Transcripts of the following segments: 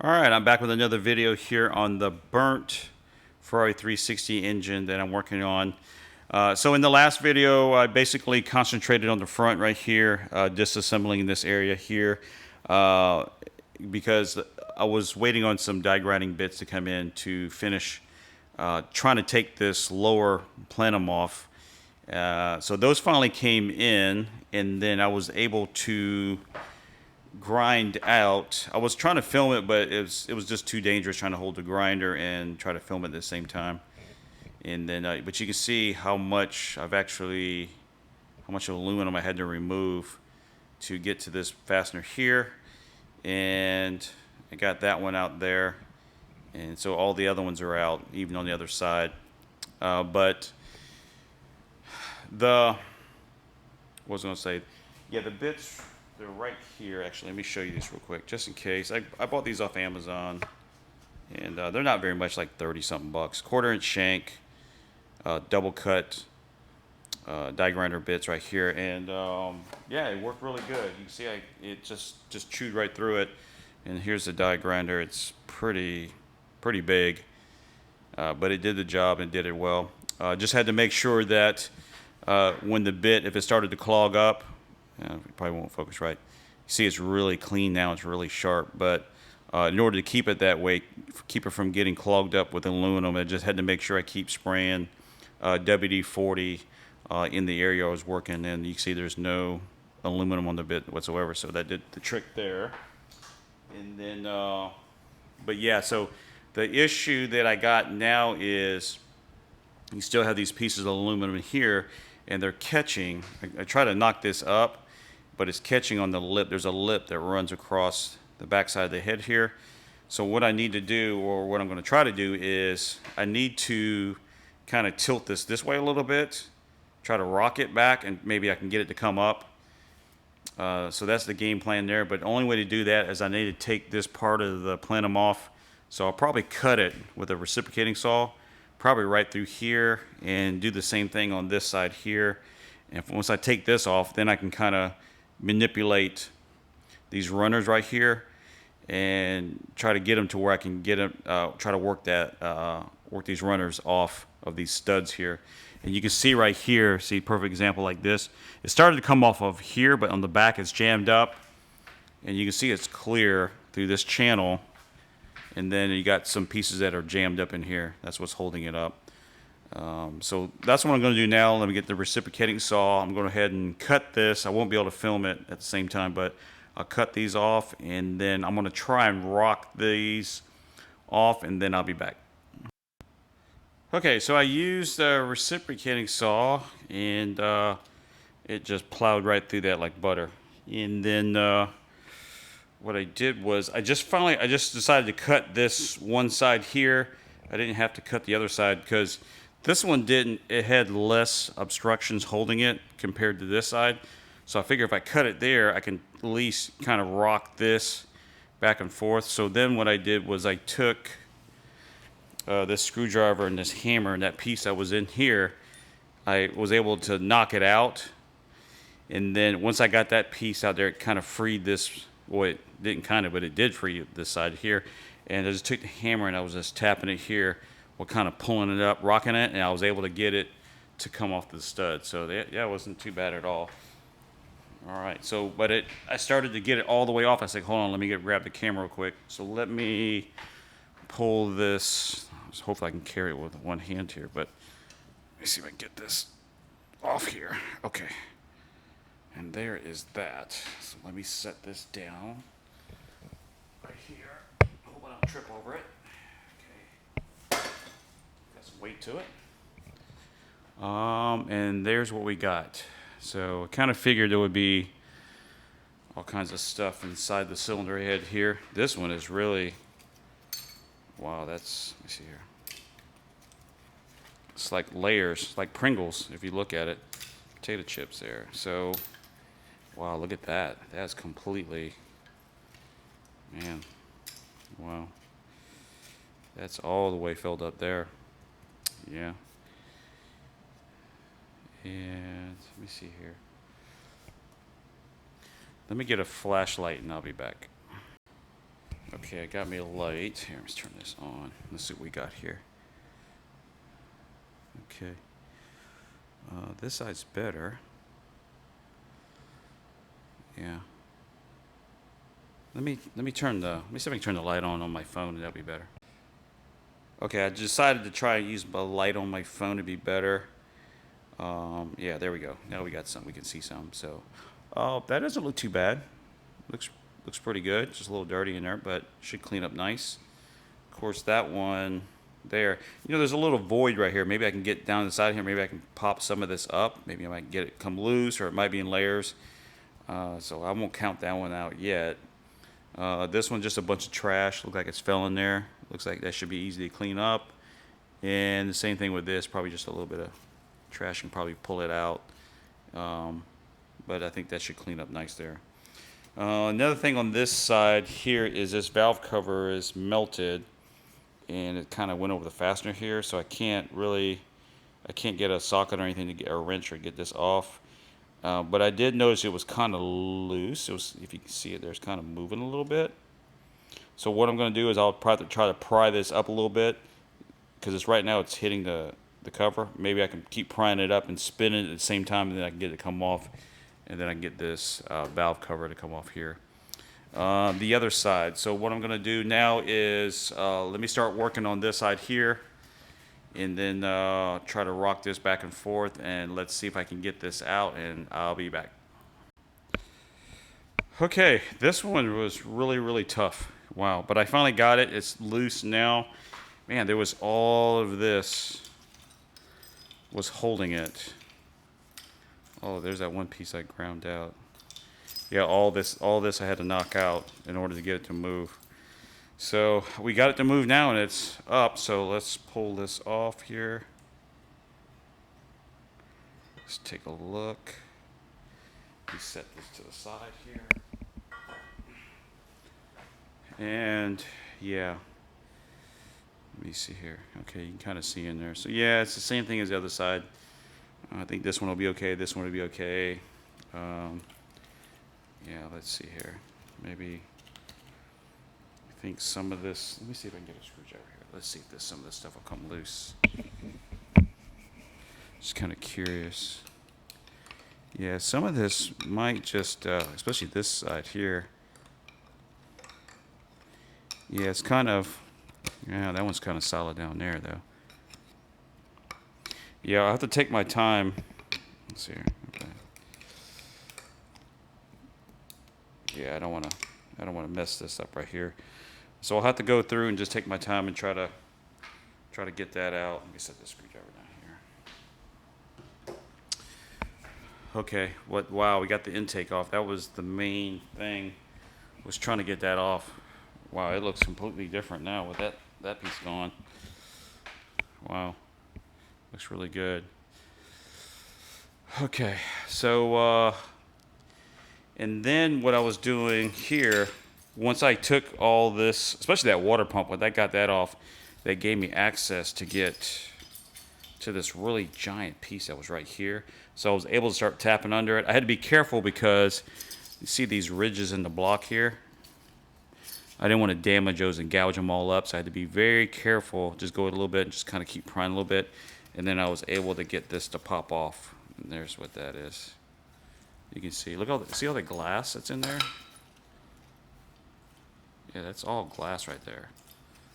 Alright, I'm back with another video here on the burnt Ferrari 360 engine that I'm working on. So in the last video, I basically concentrated on the front right here, disassembling this area here, because I was waiting on some die grinding bits to come in to finish trying to take this lower plenum off. So those finally came in, and then I was able to grind out. I was trying to film it, but it was just too dangerous trying to hold the grinder and try to film it at the same time. And then, but you can see how much aluminum I had to remove to get to this fastener here, and I got that one out there, and so all the other ones are out, even on the other side. But what was I going to say? Yeah, the bits. They're right here. Actually, let me show you this real quick, just in case. I bought these off Amazon, and they're not very much, like 30-something bucks. 1/4-inch shank, double cut die grinder bits right here, and yeah, it worked really good. You can see it just chewed right through it. And here's the die grinder. It's pretty big, but it did the job and did it well. Just had to make sure that when the bit, if it started to clog up, it probably won't focus right. You see it's really clean now, it's really sharp, but in order to keep it that way, keep it from getting clogged up with aluminum, I just had to make sure I keep spraying WD-40 in the area I was working, and you can see there's no aluminum on the bit whatsoever, so that did the trick there. And then, but yeah, so the issue that I got now is you still have these pieces of aluminum here, and they're catching. I try to knock this up, but it's catching on the lip. There's a lip that runs across the backside of the head here. So what I need to do, or what I'm going to try to do, is I need to kind of tilt this way a little bit, try to rock it back, and maybe I can get it to come up. So that's the game plan there. But the only way to do that is I need to take this part of the plenum off. So I'll probably cut it with a reciprocating saw, probably right through here, and do the same thing on this side here. And once I take this off, then I can kind of manipulate these runners right here and try to get them to where I can get them, try to work these runners off of these studs here. And you can see right here, see, perfect example like this. It started to come off of here, but on the back it's jammed up. And you can see it's clear through this channel. And then you got some pieces that are jammed up in here. That's what's holding it up. So that's what I'm going to do now. Let me get the reciprocating saw. I'm going to go ahead and cut this. I won't be able to film it at the same time, but I'll cut these off, and then I'm going to try and rock these off, and then I'll be back. Okay, so I used the reciprocating saw, and it just plowed right through that like butter. And then what I did was I just decided to cut this one side here. I didn't have to cut the other side because this one didn't. It had less obstructions holding it compared to this side. So I figure if I cut it there, I can at least kind of rock this back and forth. So then what I did was I took this screwdriver and this hammer, and that piece that was in here, I was able to knock it out. And then once I got that piece out there, it kind of freed this. Well, it didn't kind of, but it did free this side here. And I just took the hammer and I was just tapping it here, while kind of pulling it up, rocking it, and I was able to get it to come off the stud. So yeah, it wasn't too bad at all. All right, so but I started to get it all the way off. I said, hold on, let me grab the camera real quick. So let me pull this. Hopefully I can carry it with one hand here, but let me see if I can get this off here. Okay, and there is that. So let me set this down right here. Hope I don't trip over it. Okay, got some weight to it. And there's what we got. So I kind of figured there would be all kinds of stuff inside the cylinder head here. This one is really, wow, let me see here. It's like layers, like Pringles, if you look at it. Potato chips there. So, wow, look at that. That's completely, man, wow. That's all the way filled up there. Yeah. And let me see here. Let me get a flashlight and I'll be back. Okay, it got me a light. Here, let's turn this on. Let's see what we got here. Okay. This side's better. Yeah. Let me see if I can turn the light on my phone, and that'll be better. Okay, I decided to try and use a light on my phone to be better. Yeah, there we go. Now we got some. We can see some. So, that doesn't look too bad. Looks pretty good. Just a little dirty in there, but should clean up nice. Of course, that one there. You know, there's a little void right here. Maybe I can get down the side here. Maybe I can pop some of this up. Maybe I might get it come loose, or it might be in layers. So I won't count that one out yet. This one just a bunch of trash. Looks like it's fell in there. Looks like that should be easy to clean up. And the same thing with this. Probably just a little bit of trash. Can probably pull it out. But I think that should clean up nice there. Another thing on this side here is this valve cover is melted, and it kind of went over the fastener here, so I can't get a socket or anything to get, or a wrench, or get this off. But I did notice it was kind of loose. It was, if you can see it, there's kind of moving a little bit. So what I'm going to do is I'll try to pry this up a little bit, because it's right now it's hitting the cover. Maybe I can keep prying it up and spin it at the same time, and then I can get it to come off. And then I can get this valve cover to come off here. The other side. So what I'm going to do now is let me start working on this side here, and then try to rock this back and forth, and let's see if I can get this out, and I'll be back. Okay, this one was really tough. Wow, but I finally got it. It's loose now. Man, there was all of this was holding it. Oh, there's that one piece I ground out. Yeah, all this I had to knock out in order to get it to move. So we got it to move now, and it's up. So let's pull this off here. Let's take a look. We set this to the side here. And yeah, let me see here. Okay, you can kind of see in there. So yeah, it's the same thing as the other side. I think this one will be okay. This one will be okay. Yeah, let's see here. Maybe I think some of this. Let me see if I can get a screwdriver here. Let's see if some of this stuff will come loose. Just kind of curious. Yeah, some of this might just, especially this side here. Yeah, it's kind of. Yeah, that one's kind of solid down there, though. Yeah, I'll have to take my time. Let's see here. Okay. Yeah, I don't want to mess this up right here. So I'll have to go through and just take my time and try to get that out. Let me set this screwdriver down here. Okay. Wow, we got the intake off. That was the main thing. Was trying to get that off. Wow, it looks completely different now with that piece gone. Wow. Looks really good. Okay, so and then what I was doing here, once I took all this, especially that water pump, when I got that off, that gave me access to get to this really giant piece that was right here. So I was able to start tapping under it. I had to be careful because you see these ridges in the block here. I didn't want to damage those and gouge them all up, so I had to be very careful. Just go a little bit and just kind of keep prying a little bit. And then I was able to get this to pop off. And there's what that is. You can see. See all the glass that's in there? Yeah, that's all glass right there.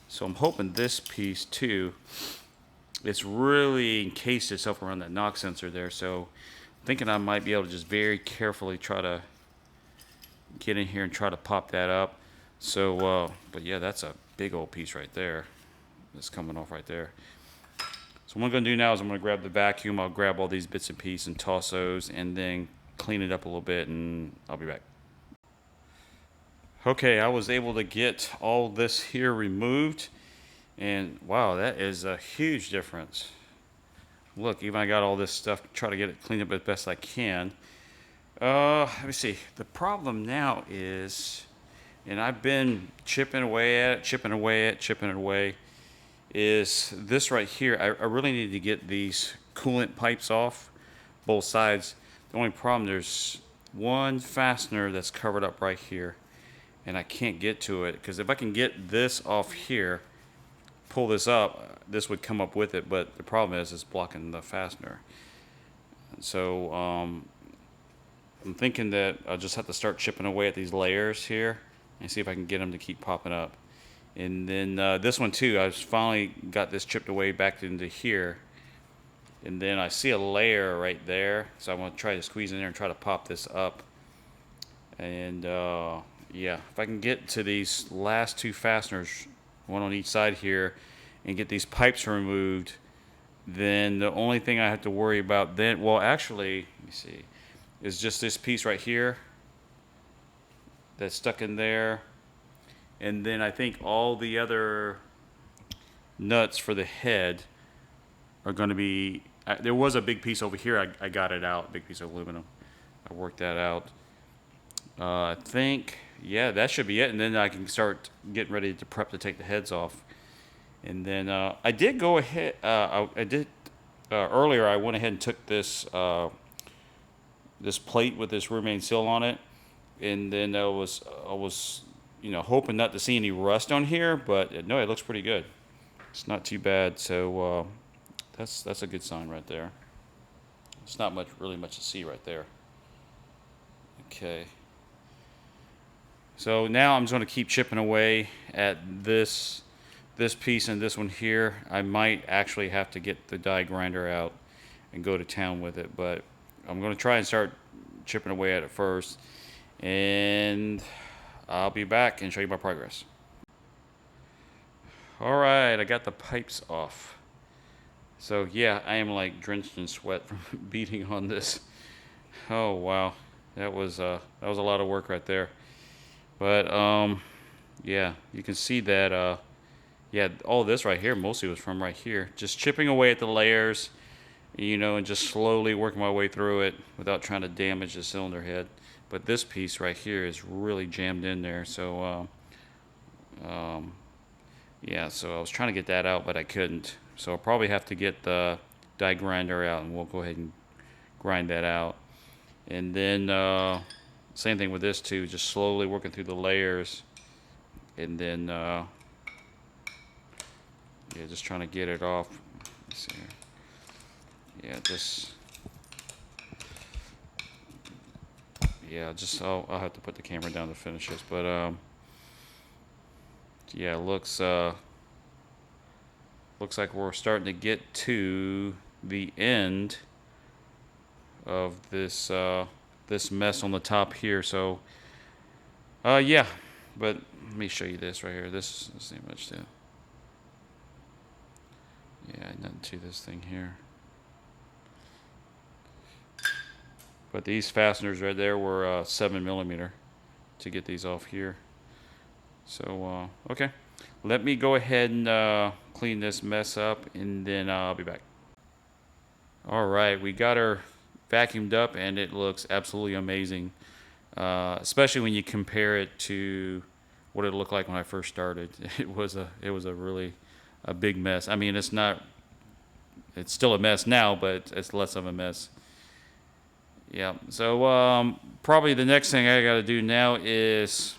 So I'm hoping this piece too, it's really encased itself around that knock sensor there. So I'm thinking I might be able to just very carefully try to get in here and try to pop that up. So, but yeah, that's a big old piece right there. That's coming off right there. So what I'm going to do now is I'm going to grab the vacuum. I'll grab all these bits and pieces and toss those, and then clean it up a little bit, and I'll be back. Okay, I was able to get all this here removed, and wow, that is a huge difference. Look, even I got all this stuff, try to get it cleaned up as best I can. Let me see. The problem now is, and I've been chipping away at it, is this right here. I really need to get these coolant pipes off both sides. The only problem, there's one fastener that's covered up right here, and I can't get to it, because if I can get this off here, pull this up, this would come up with it, but the problem is it's blocking the fastener. So I'm thinking that I'll just have to start chipping away at these layers here and see if I can get them to keep popping up. And then this one too, I've finally got this chipped away back into here. And then I see a layer right there, so I'm going to try to squeeze in there and try to pop this up. And yeah, if I can get to these last two fasteners, one on each side here, and get these pipes removed, then the only thing I have to worry about then, well actually, let me see, is just this piece right here that's stuck in there. And then I think all the other nuts for the head are going to be, there was a big piece over here, I got it out, big piece of aluminum. I worked that out. I think, yeah, that should be it. And then I can start getting ready to prep to take the heads off. And then I did go ahead, earlier I went ahead and took this this plate with this remain seal on it. And then I was hoping not to see any rust on here, but no, it looks pretty good. It's not too bad. So that's a good sign right there. It's not really much to see right there. Okay. So now I'm just going to keep chipping away at this piece and this one here. I might actually have to get the die grinder out and go to town with it, but I'm going to try and start chipping away at it first, and I'll be back and show you my progress. All right, I got the pipes off. So yeah, I am like drenched in sweat from beating on this. Oh wow, that was a lot of work right there. But yeah, you can see that yeah, all this right here mostly was from right here, just chipping away at the layers, and just slowly working my way through it without trying to damage the cylinder head. But this piece right here is really jammed in there, so yeah, so I was trying to get that out, but I couldn't. So I'll probably have to get the die grinder out, and we'll go ahead and grind that out. And then same thing with this too, just slowly working through the layers, and then yeah, just trying to get it off. Let's see here. Yeah, I'll have to put the camera down to finish this, but yeah, it looks like we're starting to get to the end of this this mess on the top here. So yeah, but let me show you this right here. This ain't much to, yeah, nothing to this thing here. But these fasteners right there were 7mm to get these off here. So okay, let me go ahead and clean this mess up, and then I'll be back. All right, we got her vacuumed up, and it looks absolutely amazing, especially when you compare it to what it looked like when I first started. It was a really a big mess. I mean, it's still a mess now, but it's less of a mess. Yeah, so probably the next thing I got to do now is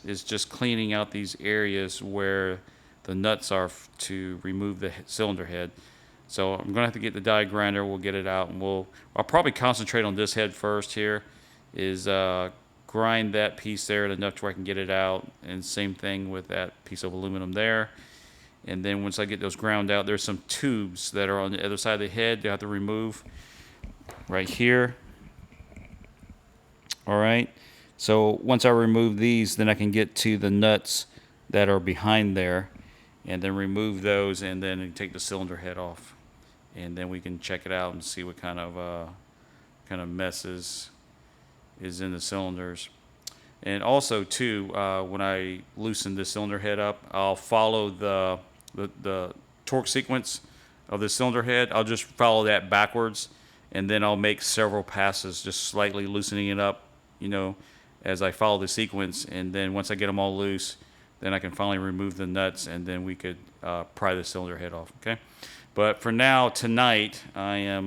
just cleaning out these areas where the nuts are to remove the cylinder head. So I'm gonna have to get the die grinder. We'll get it out, and I'll probably concentrate on this head first. Here is grind that piece there enough to where I can get it out, and same thing with that piece of aluminum there. And then once I get those ground out, there's some tubes that are on the other side of the head they have to remove right here. All right, so once I remove these, then I can get to the nuts that are behind there, and then remove those, and then take the cylinder head off, and then we can check it out and see what kind of mess is in the cylinders. And also too, when I loosen the cylinder head up, I'll follow the torque sequence of the cylinder head. I'll just follow that backwards, and then I'll make several passes, just slightly loosening it up, as I follow the sequence. And then once I get them all loose, then I can finally remove the nuts, and then we could pry the cylinder head off. Okay, but for now, tonight, I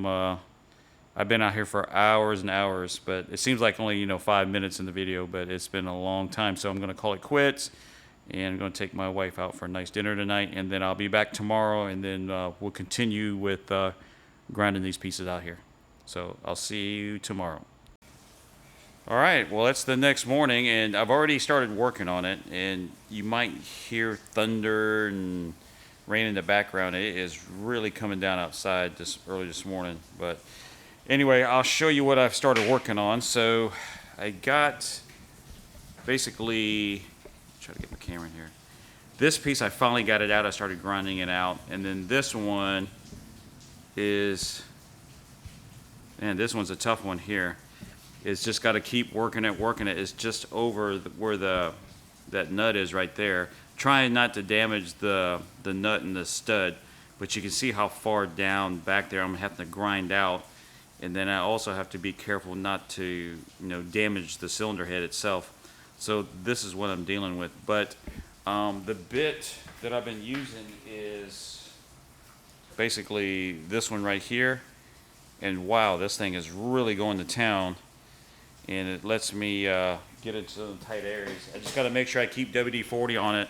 I've been out here for hours and hours, but it seems like only 5 minutes in the video, but it's been a long time. So I'm gonna call it quits, and I'm gonna take my wife out for a nice dinner tonight, and then I'll be back tomorrow, and then we'll continue with grinding these pieces out here. So I'll see you tomorrow. All right, well, it's the next morning, and I've already started working on it, and you might hear thunder and rain in the background. It is really coming down outside this early this morning, but anyway, I'll show you what I've started working on. So I got basically, try to get my camera in here. This piece, I finally got it out. I started grinding it out, and then this one is, and this one's a tough one here. It's just got to keep working it. It's just over where that nut is right there. Trying not to damage the nut and the stud, but you can see how far down back there I'm having to grind out. And then I also have to be careful not to damage the cylinder head itself. So this is what I'm dealing with. But the bit that I've been using is basically this one right here. And wow, this thing is really going to town. And it lets me get into some tight areas. I just got to make sure I keep WD-40 on it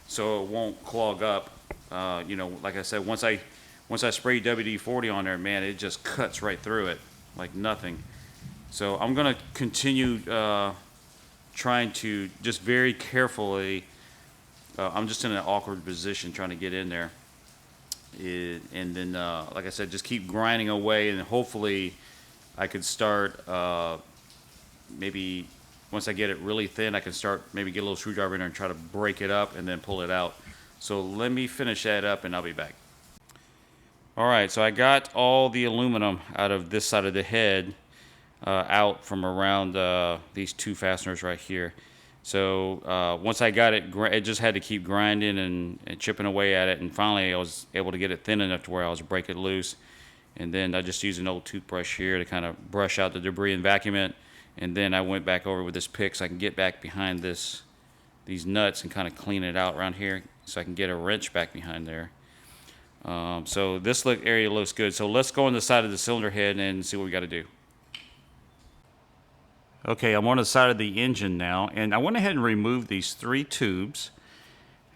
so it won't clog up. Like I said, once I spray WD-40 on there, man, it just cuts right through it like nothing. So I'm gonna continue trying to just very carefully. I'm just in an awkward position trying to get in there, and then like I said, just keep grinding away, and hopefully I could start. Maybe once I get it really thin, I can start maybe get a little screwdriver in there and try to break it up and then pull it out. So let me finish that up and I'll be back. All right, so I got all the aluminum out of this side of the head out from around these two fasteners right here. So once I got it, it just had to keep grinding and chipping away at it, and finally I was able to get it thin enough to where I was break it loose. And then I just used an old toothbrush here to kind of brush out the debris and vacuum it. And then I went back over with this pick so I can get back behind these nuts and kind of clean it out around here so I can get a wrench back behind there. So this area looks good. So let's go on the side of the cylinder head and see what we got to do. Okay, I'm on the side of the engine now, and I went ahead and removed these 3 tubes.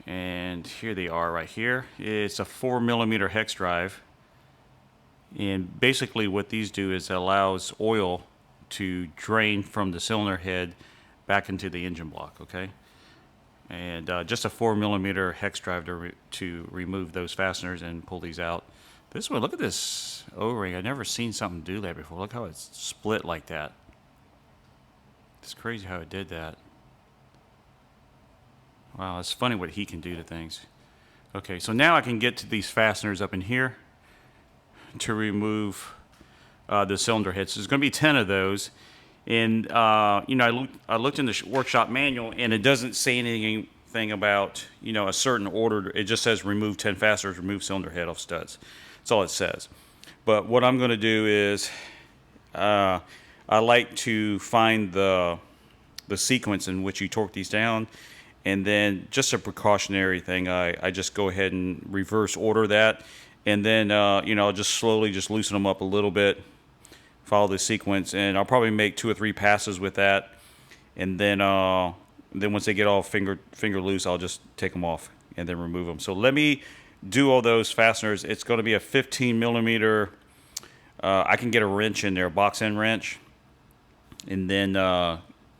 And here they are right here. It's a 4mm hex drive. And basically what these do is it allows oil to drain from the cylinder head back into the engine block, okay? And just a 4mm hex drive to remove those fasteners and pull these out. This one, look at this O-ring. I've never seen something do that before. Look how it's split like that. It's crazy how it did that. Wow, it's funny what he can do to things. Okay, so now I can get to these fasteners up in here to remove the cylinder head. So there's going to be 10 of those, and I looked in the workshop manual, and it doesn't say anything about a certain order. It just says remove 10 fasteners, remove cylinder head off studs. That's all it says. But what I'm going to do is I like to find the sequence in which you torque these down, and then just a precautionary thing, I just go ahead and reverse order that, and then I'll just slowly just loosen them up a little bit. Follow the sequence, and I'll probably make 2 or 3 passes with that, and then once they get all finger loose, I'll just take them off and then remove them. So let me do all those fasteners. It's going to be a 15mm. I can get a wrench in there, a box end wrench, and then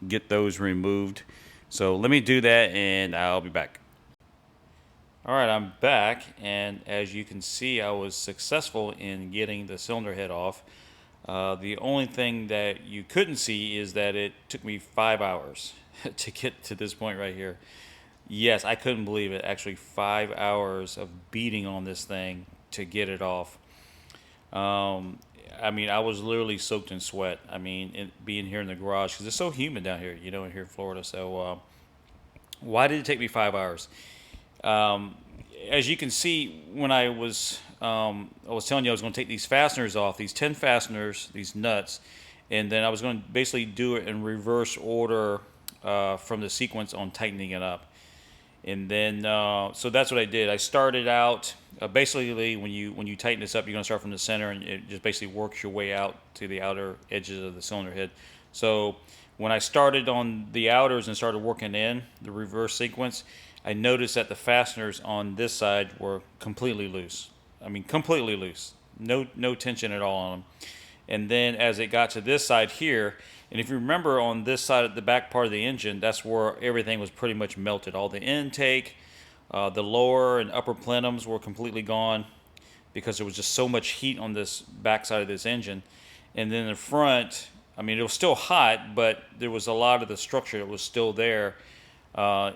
get those removed. So let me do that, and I'll be back. All right, I'm back, and as you can see, I was successful in getting the cylinder head off. The only thing that you couldn't see is that it took me 5 hours to get to this point right here. Yes, I couldn't believe it. Actually, 5 hours of beating on this thing to get it off. I mean, I was literally soaked in sweat. I mean, being here in the garage, because it's so humid down here, here in Florida. So why did it take me 5 hours? As you can see, when I was telling you I was going to take these fasteners off, these 10 fasteners, these nuts, and then I was going to basically do it in reverse order from the sequence on tightening it up. And then so that's what I did. I started out basically when you tighten this up, you're going to start from the center, and it just basically works your way out to the outer edges of the cylinder head. So when I started on the outers and started working in the reverse sequence, I noticed that the fasteners on this side were completely loose. I mean, completely loose. No tension at all on them. And then as it got to this side here, and if you remember on this side of the back part of the engine, that's where everything was pretty much melted. All the intake, the lower and upper plenums were completely gone because there was just so much heat on this back side of this engine. And then the front, I mean, it was still hot, but there was a lot of the structure that was still there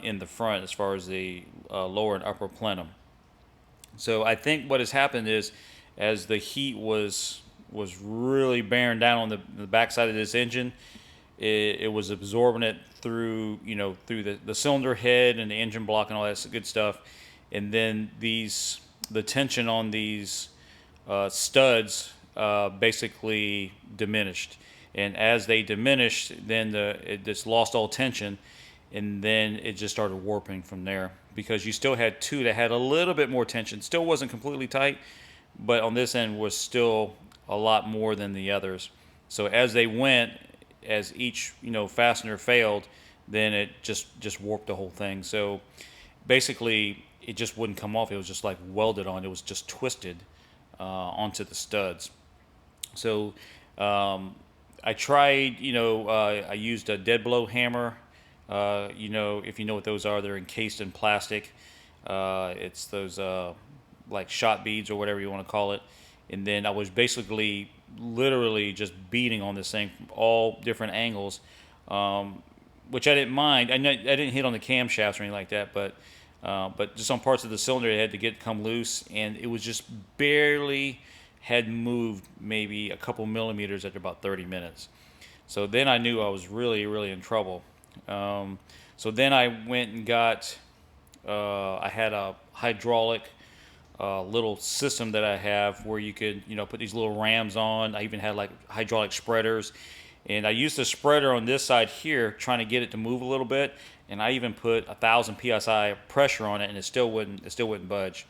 in the front as far as the lower and upper plenum. So I think what has happened is as the heat was really bearing down on the backside of this engine, it was absorbing it through through the cylinder head and the engine block and all that good stuff, and then the tension on these studs basically diminished, and as they diminished, then it just lost all tension, and then it just started warping from there because you still had two that had a little bit more tension. Still wasn't completely tight, but on this end was still a lot more than the others. So as they went, as each fastener failed, then it just warped the whole thing. So basically it just wouldn't come off. It was just like welded on. It was just twisted onto the studs. So I tried, I used a dead blow hammer. If you know what those are, they're encased in plastic. It's those like shot beads or whatever you want to call it. And then I was basically literally just beating on this thing from all different angles, which I didn't mind. I didn't hit on the camshafts or anything like that, but just on parts of the cylinder it had to come loose, and it was just barely had moved maybe a couple millimeters after about 30 minutes. So then I knew I was really, really in trouble. So then I went and got, I had a hydraulic little system that I have where you could, put these little rams on. I even had like hydraulic spreaders, and I used the spreader on this side here, trying to get it to move a little bit. And I even put 1,000 psi pressure on it, and it still wouldn't budge.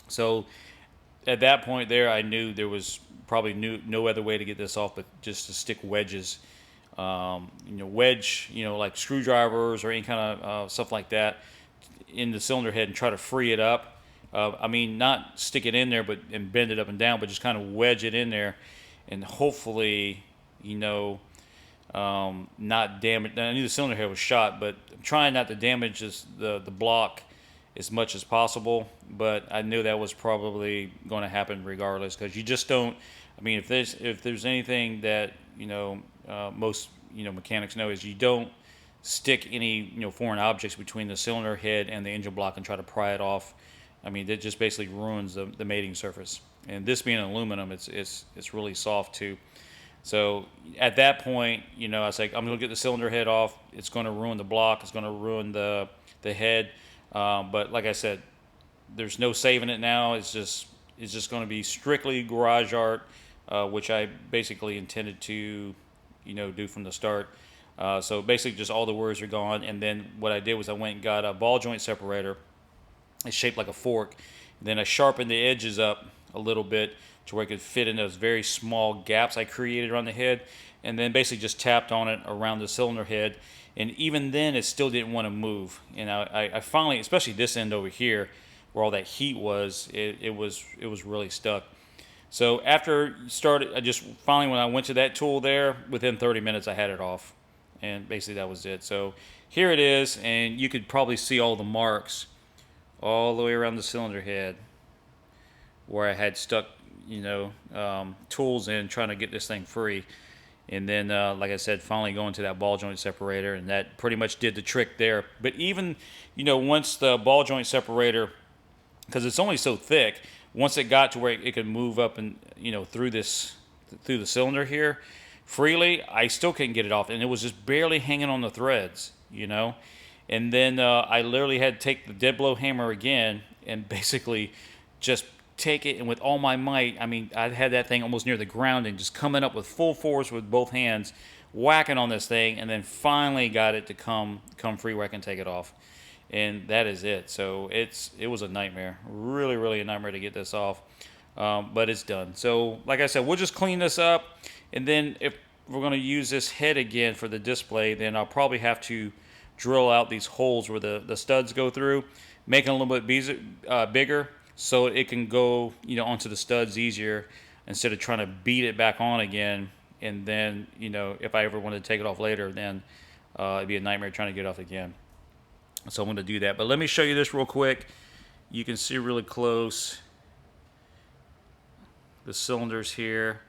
So at that point there, I knew there was probably no other way to get this off but just to stick wedges, like screwdrivers or any kind of stuff like that in the cylinder head and try to free it up. Not stick it in there, and bend it up and down, but just kind of wedge it in there, and hopefully, not damage. I knew the cylinder head was shot, but I'm trying not to damage the block as much as possible. But I knew that was probably going to happen regardless, because you just don't. If there's anything that most mechanics know, is you don't stick any foreign objects between the cylinder head and the engine block and try to pry it off. That just basically ruins the mating surface. And this being aluminum, it's really soft too. So at that point, I was like, I'm going to get the cylinder head off. It's going to ruin the block. It's going to ruin the head. But like I said, there's no saving it now. It's just going to be strictly garage art, which I basically intended to, do from the start. So basically, just all the words are gone. And then what I did was I went and got a ball joint separator. It's shaped like a fork. Then I sharpened the edges up a little bit to where it could fit in those very small gaps I created around the head, and then basically just tapped on it around the cylinder head. And even then, it still didn't want to move. And I finally, especially this end over here, where all that heat was, it was really stuck. So after started, when I went to that tool there, within 30 minutes I had it off, and basically that was it. So here it is, and you could probably see all the marks all the way around the cylinder head where I had stuck, tools in trying to get this thing free. And then, like I said, finally going to that ball joint separator, and that pretty much did the trick there. But even, once the ball joint separator, because it's only so thick, once it got to where it could move up and, through the cylinder here freely, I still couldn't get it off. And it was just barely hanging on the threads, And then I literally had to take the dead blow hammer again and basically just take it, and with all my might, I had that thing almost near the ground and just coming up with full force with both hands, whacking on this thing, and then finally got it to come free where I can take it off. and that is it. So it was a nightmare, really a nightmare to get this off, but it's done. So like I said, we'll just clean this up, and then if we're going to use this head again for the display, then I'll probably have to drill out these holes where the studs go through, make it a little bit bigger so it can go, onto the studs easier instead of trying to beat it back on again. And then, if I ever wanted to take it off later, then it'd be a nightmare trying to get it off again. So I'm going to do that. But let me show you this real quick. You can see really close the cylinders here.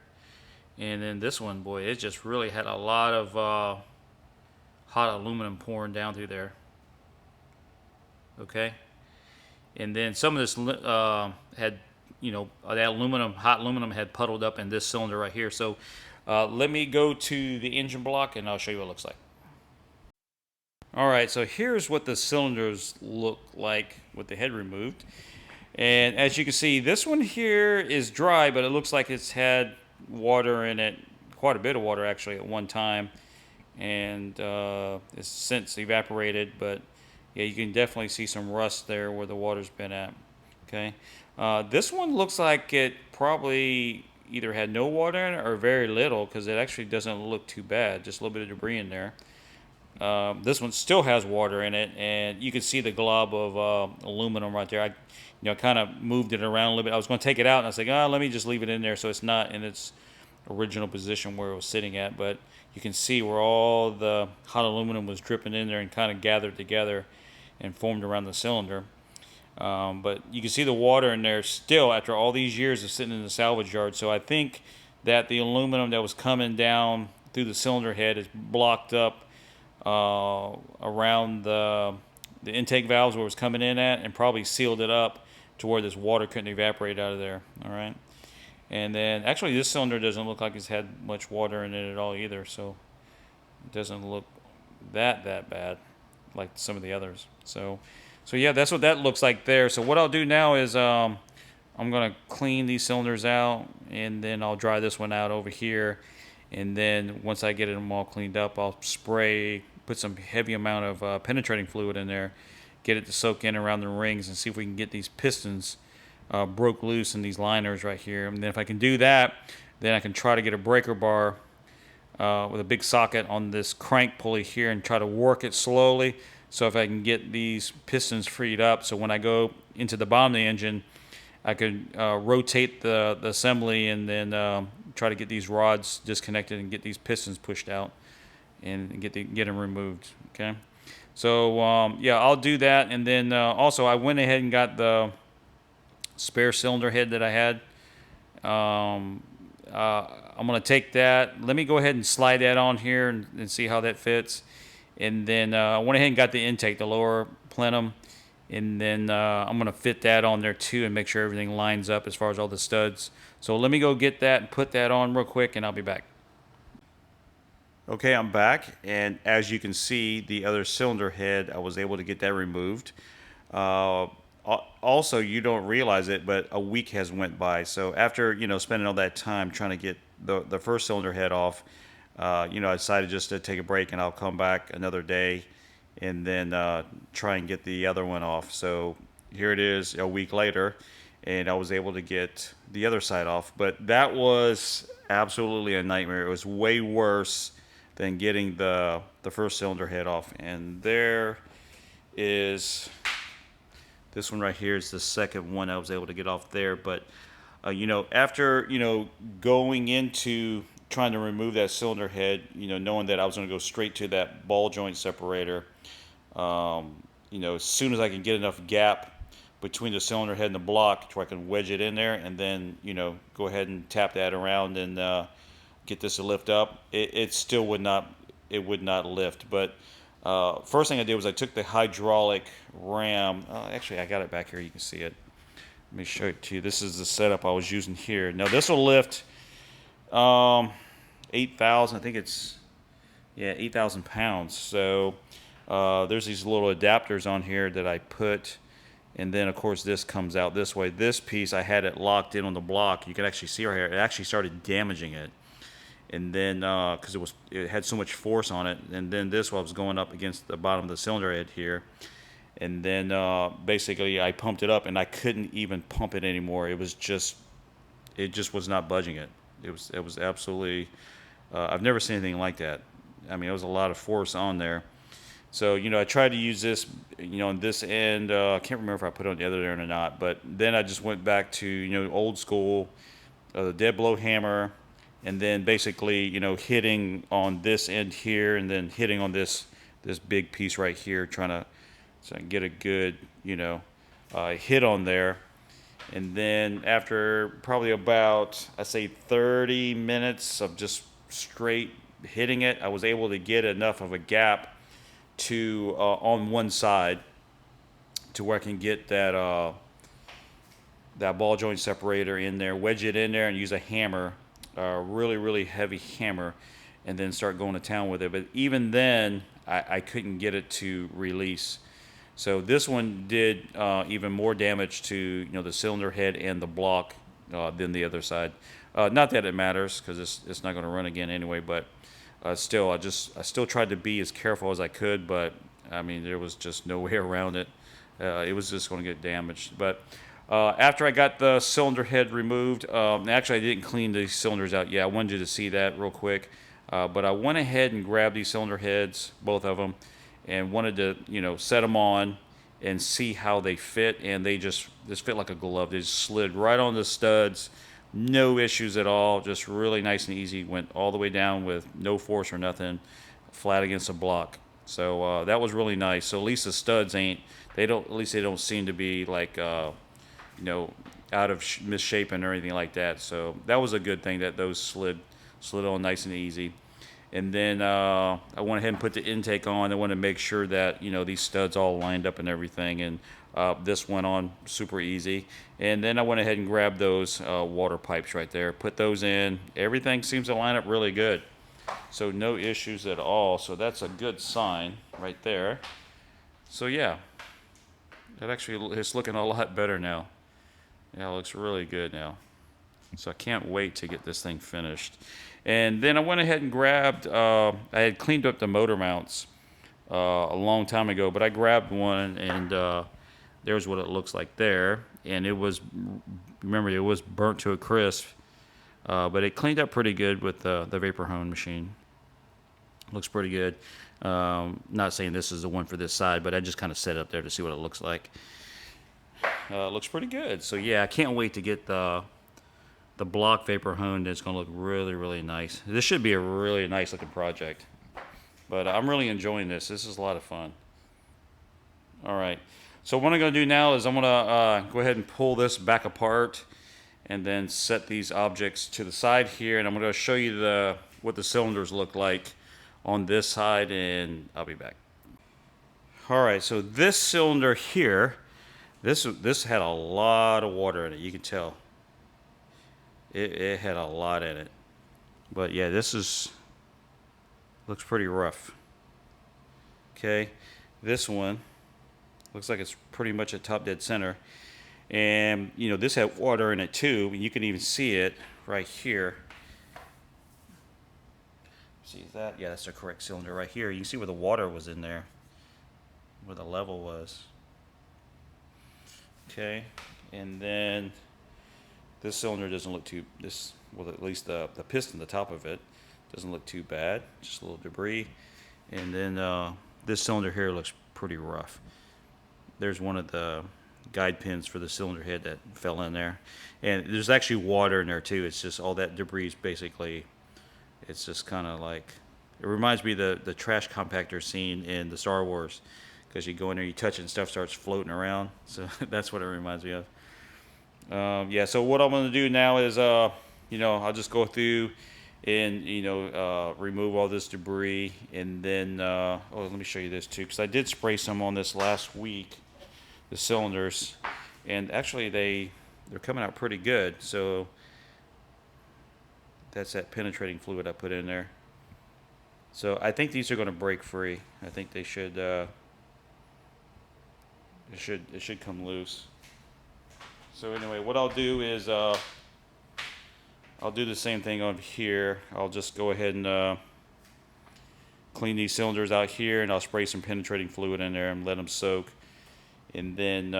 And then this one, boy, it just really had a lot of hot aluminum pouring down through there. Okay. And then some of this had, that hot aluminum had puddled up in this cylinder right here. So let me go to the engine block and I'll show you what it looks like. All right, so here's what the cylinders look like with the head removed. And as you can see, this one here is dry, but it looks like it's had water in it, quite a bit of water actually at one time. And it's since evaporated, but yeah, you can definitely see some rust there where the water's been at. Okay, this one looks like it probably either had no water in it or very little, because it actually doesn't look too bad, just a little bit of debris in there. This one still has water in it, and you can see the glob of aluminum right there. I kind of moved it around a little bit. I was going to take it out, and I was like, let me just leave it in there so it's not in its original position where it was sitting at. But you can see where all the hot aluminum was dripping in there and kind of gathered together and formed around the cylinder. But you can see the water in there still after all these years of sitting in the salvage yard. So I think that the aluminum that was coming down through the cylinder head is blocked up around the intake valves where it was coming in at, and probably sealed it up to where this water couldn't evaporate out of there. All right. And then actually this cylinder doesn't look like it's had much water in it at all either, so it doesn't look that bad like some of the others. So yeah, that's what that looks like there. So what I'll do now is I'm going to clean these cylinders out, and then I'll dry this one out over here. And then once I get them all cleaned up, I'll put some heavy amount of penetrating fluid in there, get it to soak in around the rings, and see if we can get these pistons broke loose in these liners right here. And then if I can do that, then I can try to get a breaker bar with a big socket on this crank pulley here and try to work it slowly. So if I can get these pistons freed up, so when I go into the bottom of the engine, I could rotate the assembly and then try to get these rods disconnected and get these pistons pushed out and get them removed. Okay, so yeah, I'll do that. And then also I went ahead and got the spare cylinder head that I had. I'm going to take that. Let me go ahead and slide that on here and see how that fits. And then I went ahead and got the intake, the lower plenum. And then I'm going to fit that on there too and make sure everything lines up as far as all the studs. So let me go get that and put that on real quick, and I'll be back. Okay, I'm back. And as you can see, the other cylinder head, I was able to get that removed. Also, you don't realize it, but a week has went by. So after spending all that time trying to get the first cylinder head off, I decided just to take a break, and I'll come back another day and then try and get the other one off. So here it is a week later, and I was able to get the other side off. But that was absolutely a nightmare. It was way worse than getting the first cylinder head off. And there is this one right here is the second one I was able to get off there. But after going into trying to remove that cylinder head, knowing that I was going to go straight to that ball joint separator, as soon as I can get enough gap between the cylinder head and the block to where I can wedge it in there, and then go ahead and tap that around and get this to lift up, it still would not lift. But first thing I did was I took the hydraulic ram. Actually, I got it back here. You can see it. Let me show it to you. This is the setup I was using here. Now this will lift 8,000. I think it's 8,000 pounds. So there's these little adapters on here that I put, and then of course this comes out this way. This piece I had it locked in on the block. You can actually see right here. It actually started damaging it, and then because it had so much force on it, and then this was going up against the bottom of the cylinder head here, And then basically I pumped it up, and I couldn't even pump it anymore. It just was not budging it. It was absolutely. I've never seen anything like that. I mean, it was a lot of force on there. So, I tried to use this, on this end. I can't remember if I put it on the other end or not. But then I just went back to, old school, the dead blow hammer, and then basically, hitting on this end here, and then hitting on this big piece right here, trying to get a good, hit on there. And then after probably about, I say 30 minutes of just straight hitting it, I was able to get enough of a gap to on one side to where I can get that ball joint separator in there, wedge it in there, and use a hammer, really, really heavy hammer, and then start going to town with it. But even then, I couldn't get it to release. So this one did even more damage to the cylinder head and the block than the other side. Not that it matters, because it's not going to run again anyway. But still, I still tried to be as careful as I could. But I mean, there was just no way around it. It was just going to get damaged. But after I got the cylinder head removed, actually I didn't clean the cylinders out yet. I wanted you to see that real quick. But I went ahead and grabbed these cylinder heads, both of them, and wanted to, set them on and see how they fit. And they just fit like a glove. They just slid right on the studs. No issues at all. Just really nice and easy. Went all the way down with no force or nothing, flat against the block. So that was really nice. So at least the studs at least they don't seem to be like, out of misshapen or anything like that. So that was a good thing that those slid on nice and easy. And then I went ahead and put the intake on. I wanted to make sure that these studs all lined up and everything. And this went on super easy. And then I went ahead and grabbed those water pipes right there, put those in. Everything seems to line up really good. So no issues at all. So that's a good sign right there. So yeah, that actually is looking a lot better now. Yeah, it looks really good now. So I can't wait to get this thing finished. And then I went ahead and grabbed, I had cleaned up the motor mounts a long time ago, but I grabbed one, and there's what it looks like there. And remember, it was burnt to a crisp, but it cleaned up pretty good with the vapor hone machine. Looks pretty good. Not saying this is the one for this side, but I just kind of set it up there to see what it looks like. Looks pretty good. So yeah, I can't wait to get the block vapor honed. It's going to look really, really nice. This should be a really nice looking project. But I'm really enjoying this. This is a lot of fun. All right. So what I'm going to do now is I'm going to go ahead and pull this back apart and then set these objects to the side here. And I'm going to show you what the cylinders look like on this side, and I'll be back. All right. So this cylinder here, this had a lot of water in it. You can tell. It had a lot in it. But yeah, looks pretty rough. Okay, this one looks like it's pretty much at top dead center. And this had water in it too. You can even see it right here. See that? Yeah, that's the correct cylinder right here. You can see where the water was in there, where the level was. Okay, and then this cylinder doesn't look well, at least the piston, the top of it, doesn't look too bad. Just a little debris. And then this cylinder here looks pretty rough. There's one of the guide pins for the cylinder head that fell in there. And there's actually water in there too. It's just all that debris basically, it's just kind of like, it reminds me of the trash compactor scene in the Star Wars. Because you go in there, you touch it, and stuff starts floating around. So that's what it reminds me of. Yeah, so what I'm going to do now is, I'll just go through and, remove all this debris. And then, let me show you this too. Because I did spray some on this last week, the cylinders. And actually, they're coming out pretty good. So that's that penetrating fluid I put in there. So I think these are going to break free. I think they should... It should come loose. So anyway, what I'll do is I'll do the same thing on here. I'll just go ahead and clean these cylinders out here, and I'll spray some penetrating fluid in there and let them soak. and then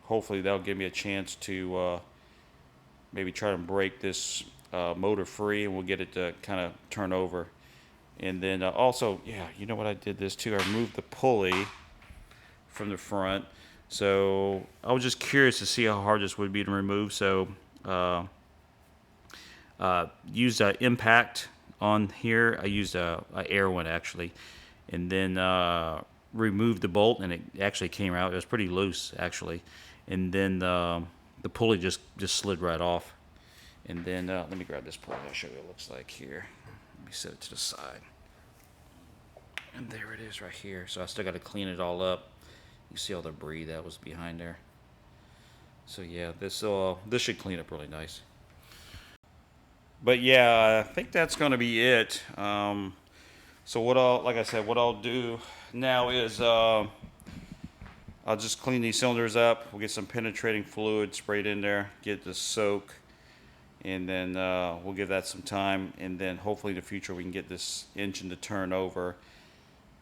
hopefully that'll give me a chance to maybe try to break this motor free, and we'll get it to kind of turn over. And then also, yeah, you know what, I did this too. I removed the pulley from the front. So I was just curious to see how hard this would be to remove. So used an impact on here. I used a air one actually, and then removed the bolt, and it actually came out. It was pretty loose actually, and then the pulley just slid right off. And then let me grab this pulley. I'll show you what it looks like here. Let me set it to the side. And there it is right here. So I still got to clean it all up. You see all the debris that was behind there. So yeah, this should clean up really nice. But yeah, I think that's going to be it. So like I said, what I'll do now is I'll just clean these cylinders up. We'll get some penetrating fluid sprayed in there, get the soak, and then we'll give that some time, and then hopefully in the future we can get this engine to turn over.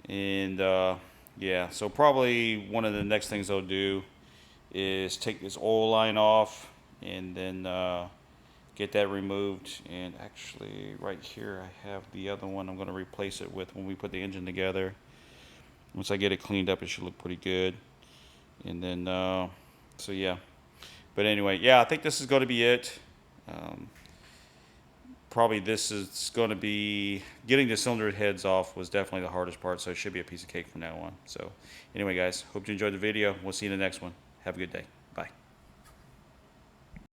And yeah, so probably one of the next things I'll do is take this oil line off, and then get that removed. And actually right here I have the other one I'm going to replace it with when we put the engine together. Once I get it cleaned up, it should look pretty good. And then so yeah, but anyway, yeah, I think this is going to be it. Probably this is going to be getting the cylinder heads off was definitely the hardest part, so it should be a piece of cake from now on. So anyway guys, hope you enjoyed the video. We'll see you in the next one. Have a good day. Bye.